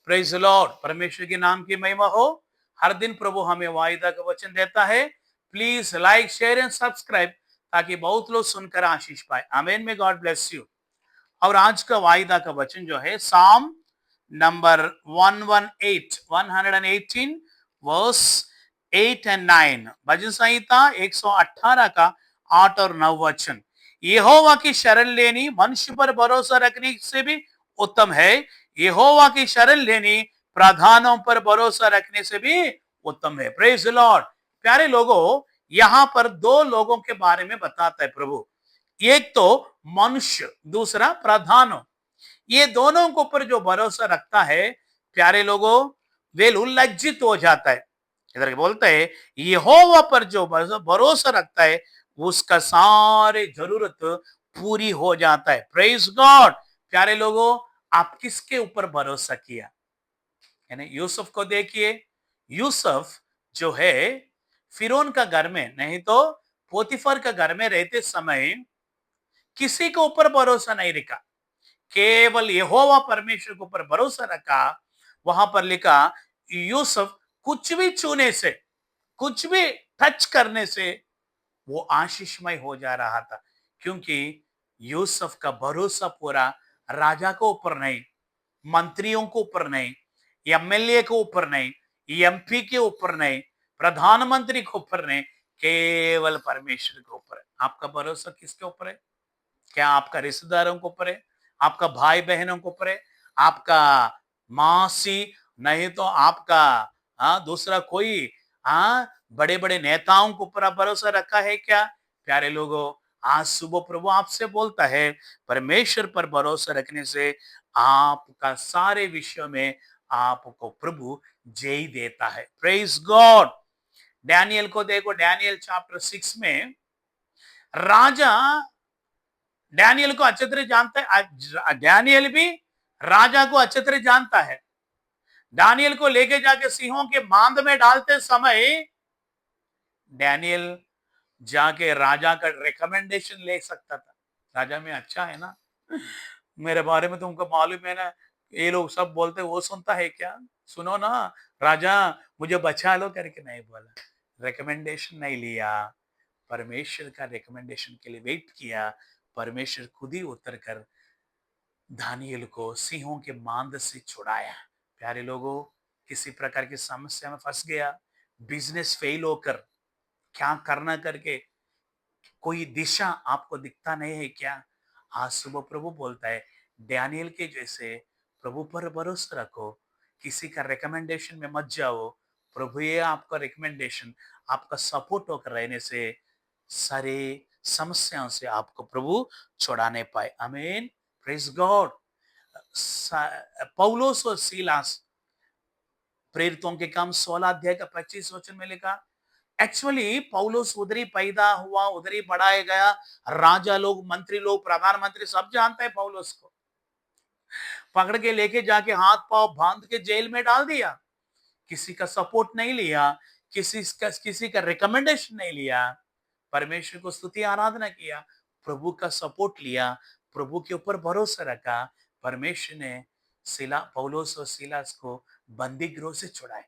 Praise the Lord. परमेश्वर के नाम की महिमा हो। हर दिन प्रभु हमें वायदा का वचन देता है। Please like share and subscribe ताकि बहुत लोग सुनकर आशीष पाए। आमीन में गॉड ब्लेस यू। और आज का वायदा का वचन जो है साम नंबर 118 वर्स 8 एंड 9, भजन संहिता 118 का 8 और 9 वचन। यहोवा की शरण लेनी मनुष्य पर भरोसा रखने से भी उत्तम है। यहोवा की शरण लेनी प्रधानों पर भरोसा रखने से भी उत्तम है। Praise the Lord. प्यारे लोगों, यहां पर दो लोगों के बारे में बताता है प्रभु। एक तो मनुष्य, दूसरा प्रधानों। ये दोनों के ऊपर जो भरोसा रखता है, प्यारे लोगों, वे उल्लज्जित हो जाता है। इधर बोलते हैं यहोवा पर जो भरोसा रखता है उसका सारे जरूरत पूरी हो जाता है। Praise God. प्यारे लोगों, आप किसके ऊपर भरोसा किया? यानी यूसुफ को देखिए। यूसुफ जो है फिरौन का घर में, नहीं तो पोतीफर का घर में रहते समय किसी के ऊपर भरोसा नहीं रखा, केवल यहोवा परमेश्वर के ऊपर भरोसा रखा। वहां पर लिखा यूसुफ कुछ भी छूने से, कुछ भी टच करने से वो आशीषमय हो जा रहा था, क्योंकि यूसुफ का भरोसा पूरा राजा के ऊपर नहीं, मंत्रियों के ऊपर नहीं, एमएलए के ऊपर नहीं, एमपी के ऊपर नहीं, प्रधानमंत्री के ऊपर नहीं, केवल परमेश्वर के ऊपर है। आपका भरोसा किसके ऊपर है? क्या आपका रिश्तेदारों के ऊपर है? आपका भाई बहनों के ऊपर है? आपका मासी, नहीं तो आपका दूसरा कोई बड़े बड़े नेताओं के ऊपर आप भरोसा रखा है क्या? प्यारे लोगों, आज सुबह प्रभु आपसे बोलता है परमेश्वर पर भरोसा रखने से आपका सारे विषयों में आपको प्रभु जय देता है। Praise God. डैनियल को देखो, डैनियल चैप्टर 6 में राजा डैनियल को अच्छे तरह जानता है। डैनियल भी राजा को अच्छे तरह जानता है। डैनियल को लेके जाके सिंहों के बांध में डालते समय डैनियल जाके राजा का रिकमेंडेशन ले सकता था। राजा में अच्छा है ना, मेरे बारे में तुमको मालूम है ना, ये लोग सब बोलते, वो सुनता है क्या? सुनो ना राजा, मुझे बचा लो करके नहीं बोला, रिकमेंडेशन नहीं लिया, परमेश्वर का रिकमेंडेशन के लिए वेट किया। परमेश्वर खुद ही उतर कर दानियल को सिंहों के मांद से छुड़ाया। प्यारे लोगों, किसी प्रकार की समस्या में फंस गया, बिजनेस फेल होकर क्या करना करके कोई दिशा आपको दिखता नहीं है क्या? आज सुबह प्रभु बोलता है डैनियल के जैसे प्रभु पर भरोसा रखो, किसी का रिकमेंडेशन में मत जाओ। प्रभु ये आपका रिकमेंडेशन, आपका सपोर्ट होकर रहने से सारे समस्याओं से आपको प्रभु छुड़ाने पाए। आमीन। Praise God. पौलुस और सीलास, प्रेरितों के काम 16 अध्याय का 25 वचन में लिखा। एक्चुअली पौलुस उधर ही पैदा हुआ, उधर ही बढ़ाया गया। राजा लोग, मंत्री लोग, प्रधानमंत्री सब जानते हैं पौलुस को। पकड़ के लेके जाके हाथ पांव बांध के जेल में डाल दिया। किसी का सपोर्ट नहीं लिया, किसी का रिकमेंडेशन नहीं लिया, परमेश्वर को स्तुति आराधना किया, प्रभु का सपोर्ट लिया, प्रभु के ऊपर भरोसा रखा। परमेश्वर ने पौलुस और सीलास को बंदी गृह से छुड़ाए।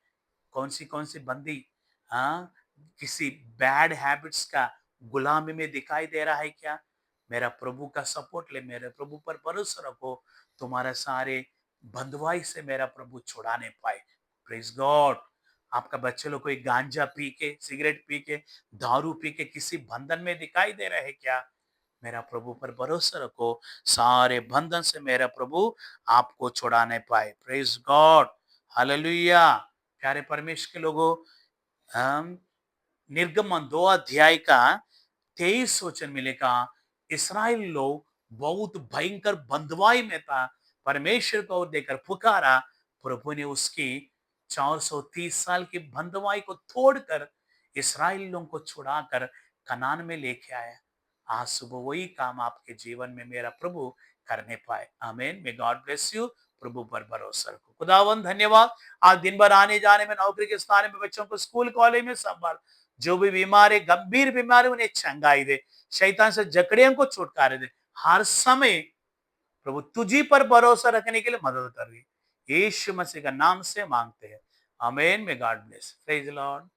कौन सी बंदी? हाँ, किसी बैड हैबिट्स का गुलामी में दिखाई दे रहा है क्या? मेरा प्रभु का सपोर्ट ले, मेरे प्रभु पर भरोसा रखो, तुम्हारे सारे बंधुआई से मेरा प्रभु छुड़ाने पाए। Praise God. आपका बच्चे लोग कोई गांजा पी के, सिगरेट पी के, दारू पी के किसी बंधन में दिखाई दे रहे हैं क्या? मेरा प्रभु पर भरोसा रखो, सारे बंधन से मेरा प्रभु आपको छुड़ाने पाए। Praise God. हालेलुया। प्यारे परमेश्वर के लोगों, हम निर्गमन 2 अध्याय का 23 वचन मिलेगा। इसराइल लोग बहुत भयंकर बंधुआई में था, परमेश्वर को देकर पुकारा, प्रभु ने उसकी 430 साल की बंधुआई को तोड़कर इसराइलियों को छुड़ाकर कनान में लेके आया। आज सुबह वही काम आपके जीवन में मेरा प्रभु करने पाए। आमीन। May God bless you. प्रभु पर भरोसा रखो। खुदावन धन्यवाद। आज दिन भर आने जाने में, नौकरी के स्थान में, बच्चों को स्कूल कॉलेज में संभाल, जो भी बीमार है, गंभीर बीमारी, उन्हें चंगाई दे, शैतान से जकड़ियों को छुटकारे दे। हर समय प्रभु तुझी पर भरोसा रखने के लिए मदद कर रही। यीशु मसीह का नाम से मांगते हैं, आमीन। में God bless, praise the Lord.